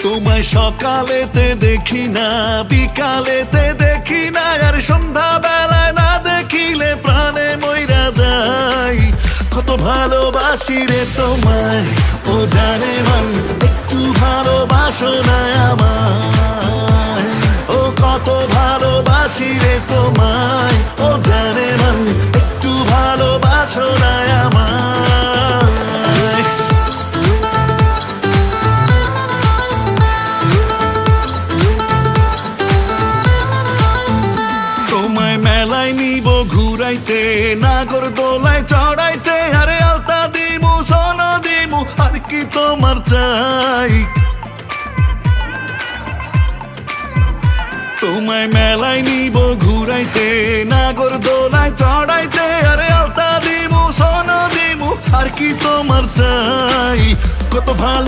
তোমায় সকালেতে দেখি না, বিকালেতে দেখি না, আর সন্ধ্যা বেলায় না দেখিলে প্রাণে মইরা যাই। কত ভালোবাসি রে তোমায়, ও জানে মন, একটু ভালোবাসো না আমায়। ও কত ভালোবাসি রে তোমায়, ও জানে মন, একটু ভালোবাসো না আমায়। তোমায় মেলায় নিব ঘুরাইতে, নাগর দোলায় চড়াইতে, আরে আলতা দিমু সোন দিমু, আর কি তোমার চাই। তোমায় মেলায় নিব ঘুরাইতে, নাগর দোলায় চড়াইতে, আরে আলতা দিমু সোন দিমু, আর কি তোমার চাই। কত ভালো